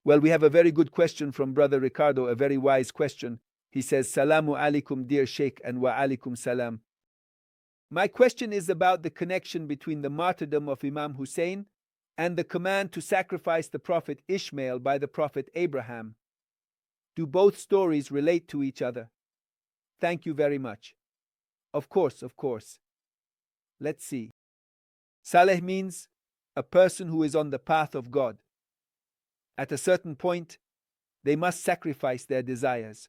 Well, we have a very good question from Brother Ricardo, a very wise question. He says, Salamu alaikum, dear Sheikh, and wa alaikum salam. My question is about the connection between the martyrdom of Imam Husain and the command to sacrifice the Prophet Ishmael by the Prophet Abraham. Do both stories relate to each other? Thank you very much. Of course, of course. Let's see. Saleh means a person who is on the path of God. At a certain point, they must sacrifice their desires.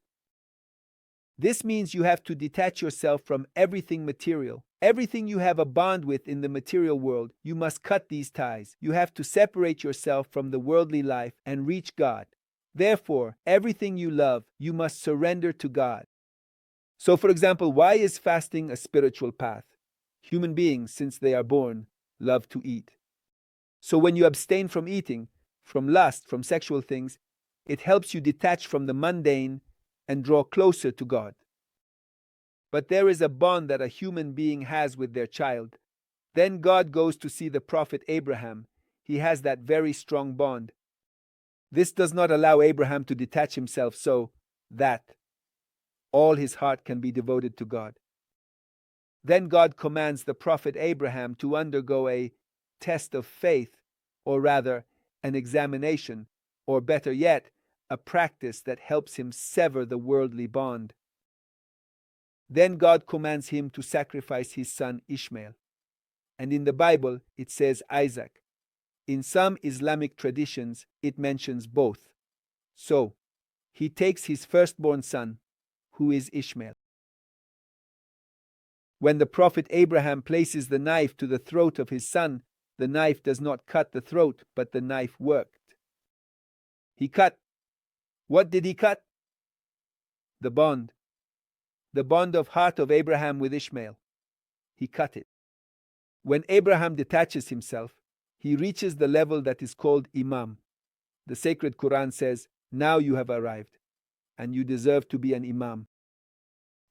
This means you have to detach yourself from everything material. Everything you have a bond with in the material world, you must cut these ties. You have to separate yourself from the worldly life and reach God. Therefore, everything you love, you must surrender to God. So, for example, why is fasting a spiritual path? Human beings, since they are born, love to eat. So when you abstain from eating, from lust, from sexual things, it helps you detach from the mundane and draw closer to God. But there is a bond that a human being has with their child. Then God goes to see the Prophet Abraham. He has that very strong bond. This does not allow Abraham to detach himself so that all his heart can be devoted to God. Then God commands the Prophet Abraham to undergo a test of faith, or rather, an examination, or better yet, a practice that helps him sever the worldly bond. Then God commands him to sacrifice his son Ishmael. And in the Bible, it says Isaac. In some Islamic traditions, it mentions both. So, he takes his firstborn son, who is Ishmael. When the Prophet Abraham places the knife to the throat of his son, the knife does not cut the throat, but the knife worked. He cut. What did he cut? The bond. The bond of heart of Abraham with Ishmael. He cut it. When Abraham detaches himself, he reaches the level that is called Imam. The sacred Quran says, now you have arrived, and you deserve to be an Imam.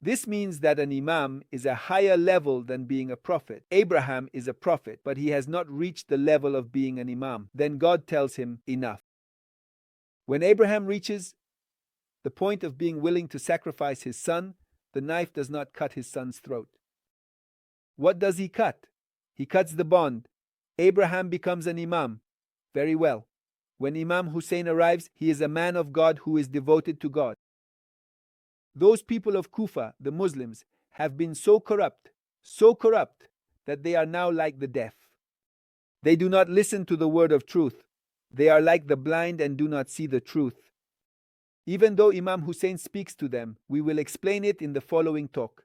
This means that an Imam is a higher level than being a prophet. Abraham is a prophet, but he has not reached the level of being an Imam. Then God tells him, enough. When Abraham reaches the point of being willing to sacrifice his son, the knife does not cut his son's throat. What does he cut? He cuts the bond. Abraham becomes an Imam. Very well. When Imam Husain arrives, he is a man of God who is devoted to God. Those people of Kufa, the Muslims, have been so corrupt, that they are now like the deaf. They do not listen to the word of truth. They are like the blind and do not see the truth. Even though Imam Husain speaks to them, we will explain it in the following talk.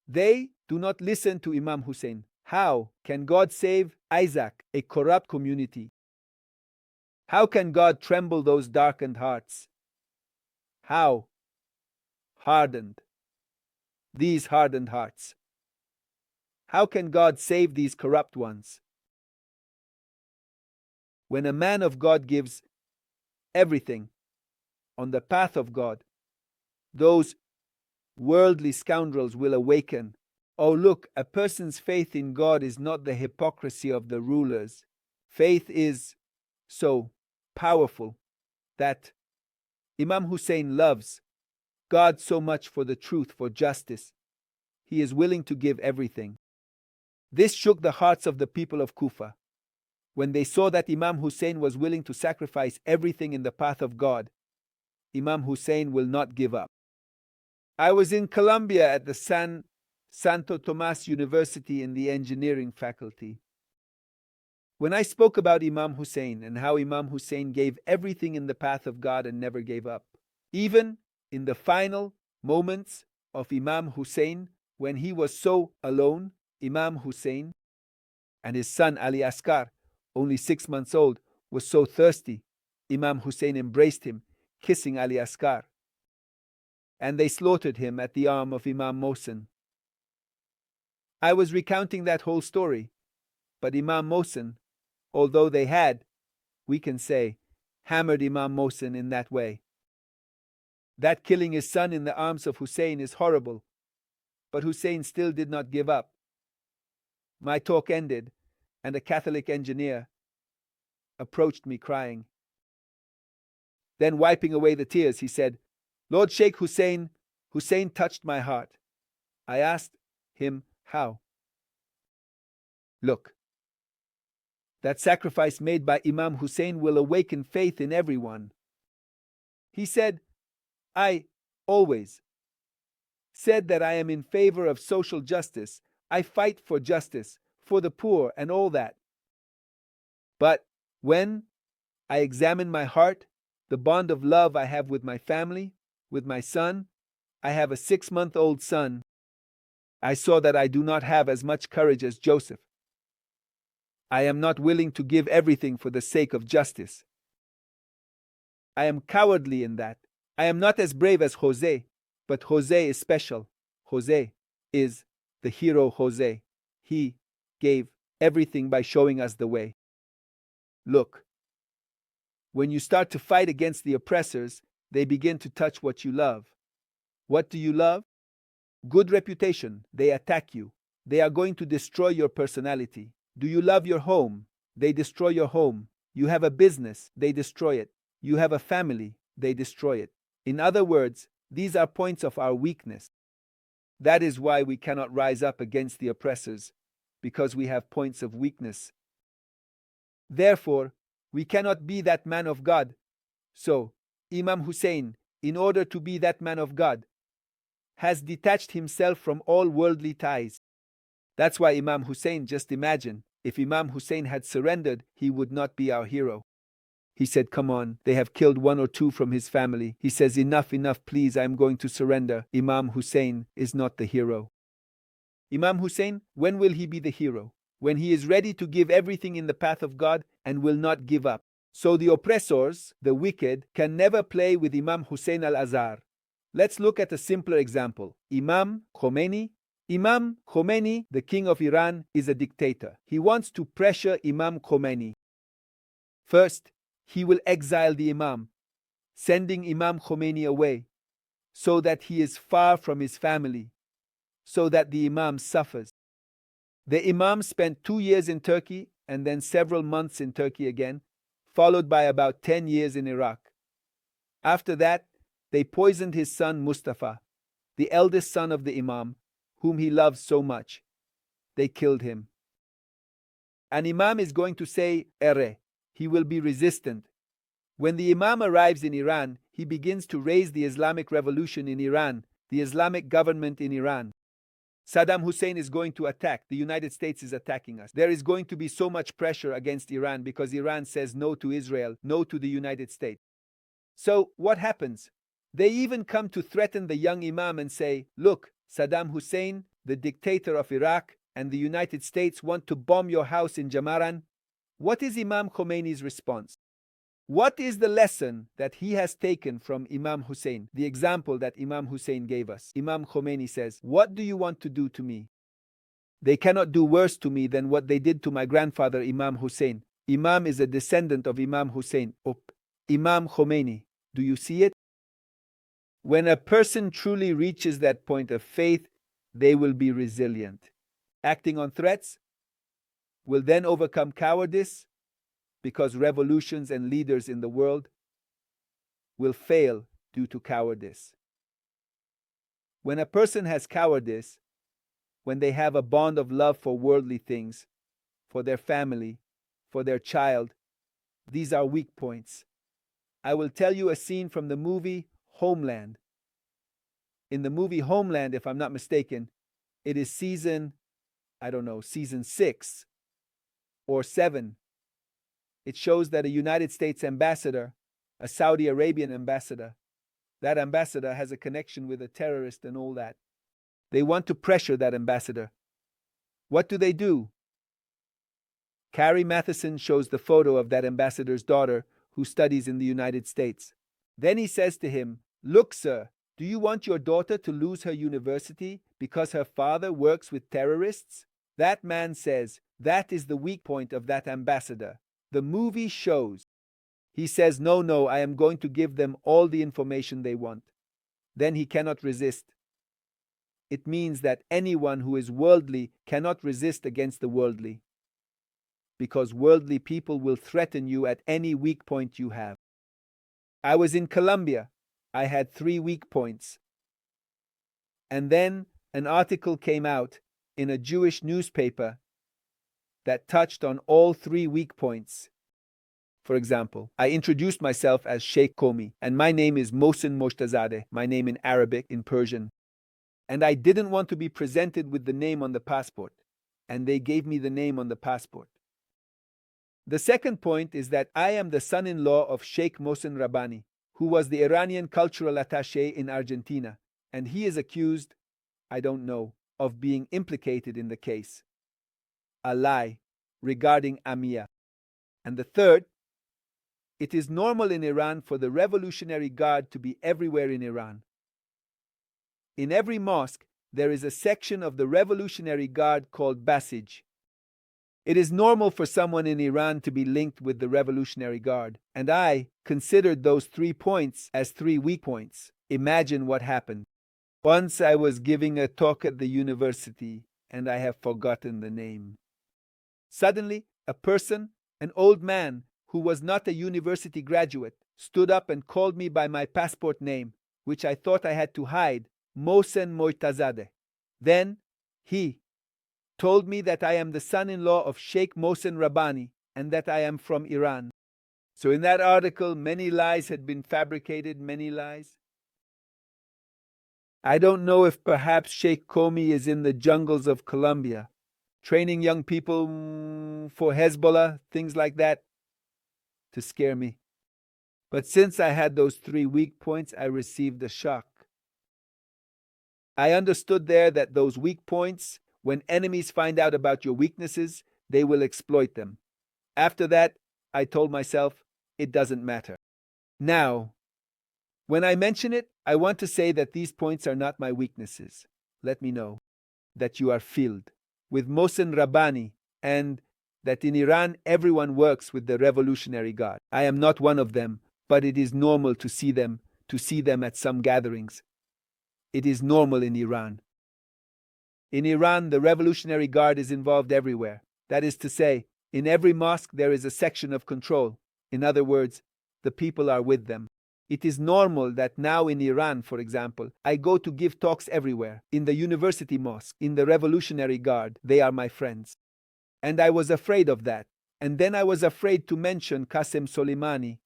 They do not listen to Imam Husain. How can God save Isaac, a corrupt community? How can God tremble those darkened hearts? How? Hardened. These hardened hearts. How can God save these corrupt ones? When a man of God gives everything on the path of God, those worldly scoundrels will awaken. Oh, look, a person's faith in God is not the hypocrisy of the rulers. Faith is so powerful that Imam Husain loves God so much for the truth, for justice. He is willing to give everything. This shook the hearts of the people of Kufa. When they saw that Imam Husain was willing to sacrifice everything in the path of God, Imam Husain will not give up. I was in Colombia at the Santo Tomas University in the engineering faculty. When I spoke about Imam Husain and how Imam Husain gave everything in the path of God and never gave up, even in the final moments of Imam Husain, when he was so alone, Imam Husain and his son Ali Asghar, only 6 months old, was so thirsty. Imam Husain embraced him, kissing Ali Asghar, and they slaughtered him at the arm of Imam Mohsen. I was recounting that whole story, but Imam Mohsen, although they had, we can say, hammered Imam Mohsen in that way. That killing his son in the arms of Hussein is horrible, but Hussein still did not give up. My talk ended, and a Catholic engineer approached me crying. Then, wiping away the tears, he said, Lord Sheikh Hussein, Hussein touched my heart. I asked him, how? Look, that sacrifice made by Imam Hussein will awaken faith in everyone. He said, I always said that I am in favor of social justice. I fight for justice, for the poor and all that. But when I examine my heart, the bond of love I have with my family, with my son, I have a 6-month-old son, I saw that I do not have as much courage as Joseph. I am not willing to give everything for the sake of justice. I am cowardly in that. I am not as brave as Jose, but Jose is special. Jose is the hero Jose. He gave everything by showing us the way. Look, when you start to fight against the oppressors, they begin to touch what you love. What do you love? Good reputation. They attack you. They are going to destroy your personality. Do you love your home? They destroy your home. You have a business. They destroy it. You have a family. They destroy it. In other words, these are points of our weakness. That is why we cannot rise up against the oppressors, because we have points of weakness. Therefore, we cannot be that man of God. So, Imam Hussein, in order to be that man of God, has detached himself from all worldly ties. That's why Imam Hussein, just imagine, if Imam Hussein had surrendered, he would not be our hero. He said, come on, they have killed 1 or 2 from his family. He says, enough, please, I am going to surrender. Imam Hussein is not the hero. Imam Hussein, when will he be the hero? When he is ready to give everything in the path of God and will not give up. So the oppressors, the wicked, can never play with Imam Hussein al-Azhar. Let's look at a simpler example. Imam Khomeini. Imam Khomeini, the king of Iran, is a dictator. He wants to pressure Imam Khomeini. First, he will exile the Imam, sending Imam Khomeini away, so that he is far from his family, so that the Imam suffers. The Imam spent 2 years in Turkey and then several months in Turkey again, followed by about 10 years in Iraq. After that, they poisoned his son Mustafa, the eldest son of the Imam, whom he loved so much. They killed him. An Imam is going to say, Ere. He will be resistant. When the Imam arrives in Iran, he begins to raise the Islamic revolution in Iran, the Islamic government in Iran. Saddam Hussein is going to attack. The United States is attacking us. There is going to be so much pressure against Iran because Iran says no to Israel, no to the United States. So what happens? They even come to threaten the young Imam and say, look, Saddam Hussein, the dictator of Iraq, and the United States want to bomb your house in Jamaran. What is Imam Khomeini's response? What is the lesson that he has taken from Imam Hussein, the example that Imam Hussein gave us? Imam Khomeini says, what do you want to do to me? They cannot do worse to me than what they did to my grandfather Imam Hussein. Imam is a descendant of Imam Hussein. Imam Khomeini, do you see it? When a person truly reaches that point of faith, they will be resilient. Acting on threats will then overcome cowardice, because revolutions and leaders in the world will fail due to cowardice. When a person has cowardice, when they have a bond of love for worldly things, for their family, for their child, these are weak points. I will tell you a scene from the movie Homeland. In the movie Homeland, if I'm not mistaken, it is season 6 or 7. It shows that a United States ambassador, a Saudi Arabian ambassador, that ambassador has a connection with a terrorist and all that. They want to pressure that ambassador. What do? Carrie Matheson shows the photo of that ambassador's daughter who studies in the United States. Then he says to him, look, sir, do you want your daughter to lose her university because her father works with terrorists? That man says, that is the weak point of that ambassador. The movie shows. He says, no, I am going to give them all the information they want. Then he cannot resist. It means that anyone who is worldly cannot resist against the worldly, because worldly people will threaten you at any weak point you have. I was in Colombia. I had 3 weak points. And then an article came out in a Jewish newspaper that touched on all 3 weak points. For example, I introduced myself as Sheikh Qomi, and my name is Mohsen Moshtazadeh, my name in Arabic, in Persian. And I didn't want to be presented with the name on the passport, and they gave me the name on the passport. The second point is that I am the son-in-law of Sheikh Mohsen Rabbani, who was the Iranian cultural attaché in Argentina, and he is accused, I don't know, of being implicated in the case. A lie regarding Amia. And the third, it is normal in Iran for the Revolutionary Guard to be everywhere in Iran. In every mosque, there is a section of the Revolutionary Guard called Basij. It is normal for someone in Iran to be linked with the Revolutionary Guard, and I considered those 3 points as 3 weak points. Imagine what happened. Once I was giving a talk at the university, and I have forgotten the name. Suddenly, a person, an old man, who was not a university graduate, stood up and called me by my passport name, which I thought I had to hide, Mohsen Mojtazadeh. Then he told me that I am the son-in-law of Sheikh Mohsen Rabbani and that I am from Iran. So in that article, many lies had been fabricated, many lies. I don't know if perhaps Sheikh Qomi is in the jungles of Colombia, training young people for Hezbollah, things like that, to scare me. But since I had those 3 weak points, I received a shock. I understood there that those weak points, when enemies find out about your weaknesses, they will exploit them. After that, I told myself, it doesn't matter. Now, when I mention it, I want to say that these points are not my weaknesses. Let me know that you are filled with Mohsen Rabbani and that in Iran everyone works with the Revolutionary Guard. I am not one of them, but it is normal to see them at some gatherings. It is normal in Iran. In Iran, the Revolutionary Guard is involved everywhere. That is to say, in every mosque there is a section of control. In other words, the people are with them. It is normal that now in Iran, for example, I go to give talks everywhere. In the university mosque, in the Revolutionary Guard, they are my friends. And I was afraid of that. And then I was afraid to mention Qasem Soleimani.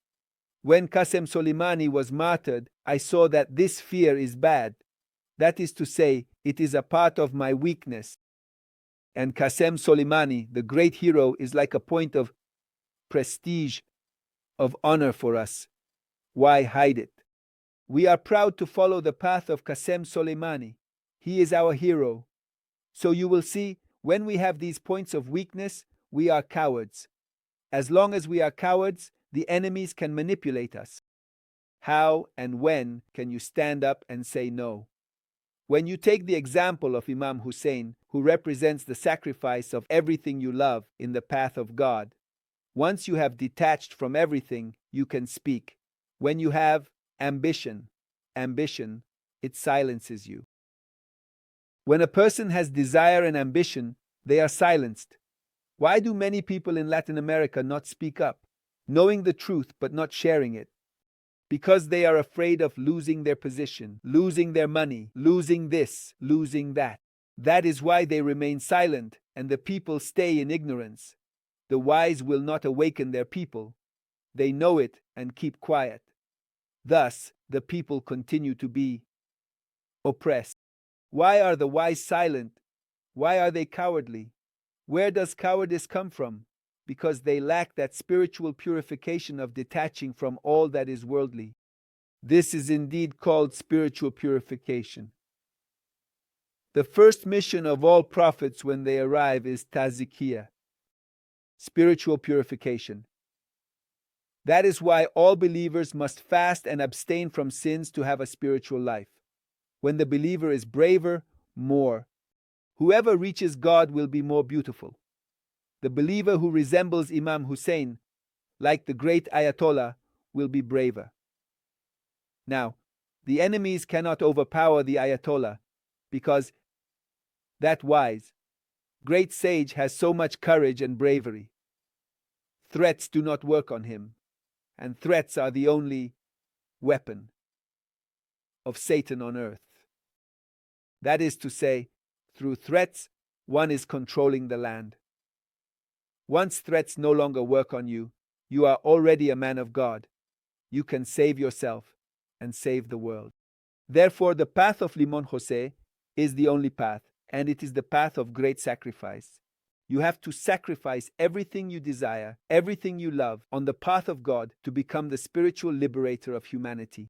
When Qasem Soleimani was martyred, I saw that this fear is bad. That is to say, it is a part of my weakness. And Qasem Soleimani, the great hero, is like a point of prestige, of honor for us. Why hide it? We are proud to follow the path of Qasem Soleimani. He is our hero. So you will see, when we have these points of weakness, we are cowards. As long as we are cowards, the enemies can manipulate us. How and when can you stand up and say no? When you take the example of Imam Husain, who represents the sacrifice of everything you love in the path of God, once you have detached from everything, you can speak. When you have ambition, it silences you. When a person has desire and ambition, they are silenced. Why do many people in Latin America not speak up, knowing the truth but not sharing it? Because they are afraid of losing their position, losing their money, losing this, losing that. That is why they remain silent, and the people stay in ignorance. The wise will not awaken their people. They know it and keep quiet. Thus, the people continue to be oppressed. Why are the wise silent? Why are they cowardly? Where does cowardice come from? Because they lack that spiritual purification of detaching from all that is worldly. This is indeed called spiritual purification. The first mission of all prophets when they arrive is tazkiyah, spiritual purification. That is why all believers must fast and abstain from sins to have a spiritual life. When the believer is braver, more. Whoever reaches God will be more beautiful. The believer who resembles Imam Husain, like the great Ayatollah, will be braver. Now, the enemies cannot overpower the Ayatollah because that wise, great sage has so much courage and bravery. Threats do not work on him, and threats are the only weapon of Satan on earth. That is to say, through threats, one is controlling the land. Once threats no longer work on you, you are already a man of God. You can save yourself and save the world. Therefore, the path of Imam Husain is the only path, and it is the path of great sacrifice. You have to sacrifice everything you desire, everything you love, on the path of God to become the spiritual liberator of humanity.